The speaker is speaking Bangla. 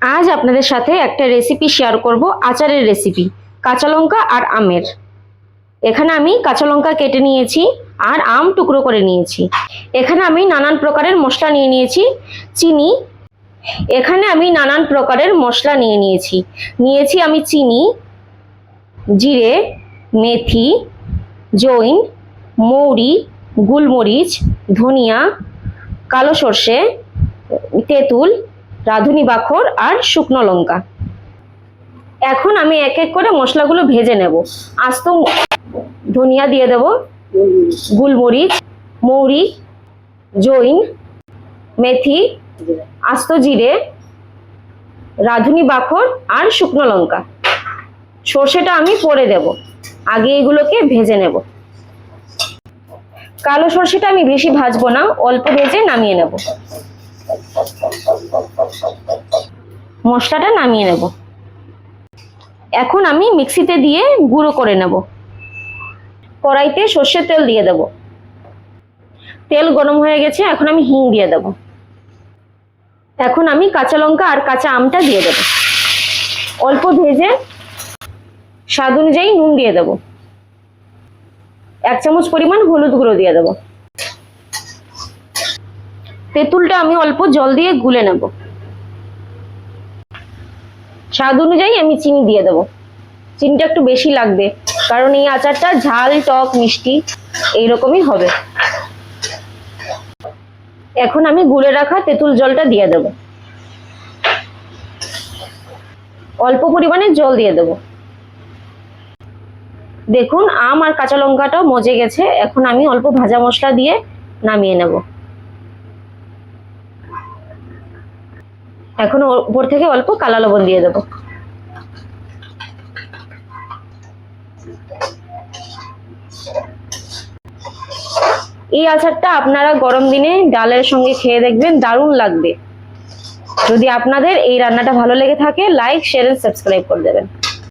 আজ আপনাদের সাথে একটা রেসিপি শেয়ার করব, আচারের রেসিপি, কাঁচা লঙ্কা আর আমের। এখানে আমি কাঁচা লঙ্কা কেটে নিয়েছি আর আম টুকরো করে নিয়েছি। এখানে আমি নানান প্রকারের মশলা নিয়ে নিয়েছি। চিনি, এখানে আমি নানান প্রকারের মশলা নিয়েছি আমি চিনি, জিরে, মেথি, জৈন, মৌরি, গোলমরিচ, ধনিয়া, কালো সর্ষে, তেঁতুল, রাঁধুনি বাখর আর শুকনো লঙ্কা। এখন আমি এক এক করে মশলাগুলো ভেজে নেব। আস্ত ধনিয়া দিয়ে দেব, গোলমরিচ, মৌরি, জৈন, মেথি, আস্ত জিরে, রাঁধুনি বাখর আর শুকনো লঙ্কা। সর্ষেটা আমি পরে দেব, আগে এগুলোকে ভেজে নেব। কালো সর্ষেটা আমি বেশি ভাজবো না, অল্প ভেজে নামিয়ে নেব। মশলাটা নামিয়ে নেব। এখন আমি মিক্সিতে দিয়ে গুঁড়ো করে নেব। কড়াইতে সর্ষের তেল দিয়ে দেব। তেল গরম হয়ে গেছে, এখন আমি হিং দিয়ে দেব। এখন আমি কাঁচা লঙ্কা আর কাঁচা আমটা দিয়ে দেব। অল্প ভেজে স্বাদ অনুযায়ী নুন দিয়ে দেব। 1 চামচ পরিমাণ হলুদ গুঁড়ো দিয়ে দেব। তেঁতুলটা আমি অল্প জল দিয়ে গুলে নেব। স্বাদ অনুযায়ী আমি চিনি দিয়ে দেব। চিনিটা একটু বেশি লাগবে, কারণ এই আচারটা ঝাল, টক, মিষ্টি এইরকমই হবে। এখন আমি গুলে রাখা তেঁতুল জলটা দিয়ে দেব। অল্প পরিমাণে জল দিয়ে দেব। দেখুন আম আর কাঁচা লঙ্কাটাও মজে গেছে। এখন আমি অল্প ভাজা মশলা দিয়ে নামিয়ে নেব। এখন উপর থেকে অল্প কালা লবণ দিয়ে দেব। এই আচারটা আপনারা গরম দিনে ডালের সঙ্গে খেয়ে দেখবেন, দারুণ লাগবে। যদি আপনাদের এই রান্নাটা ভালো লেগে থাকে, লাইক, শেয়ার এন্ড সাবস্ক্রাইব করে দেবেন।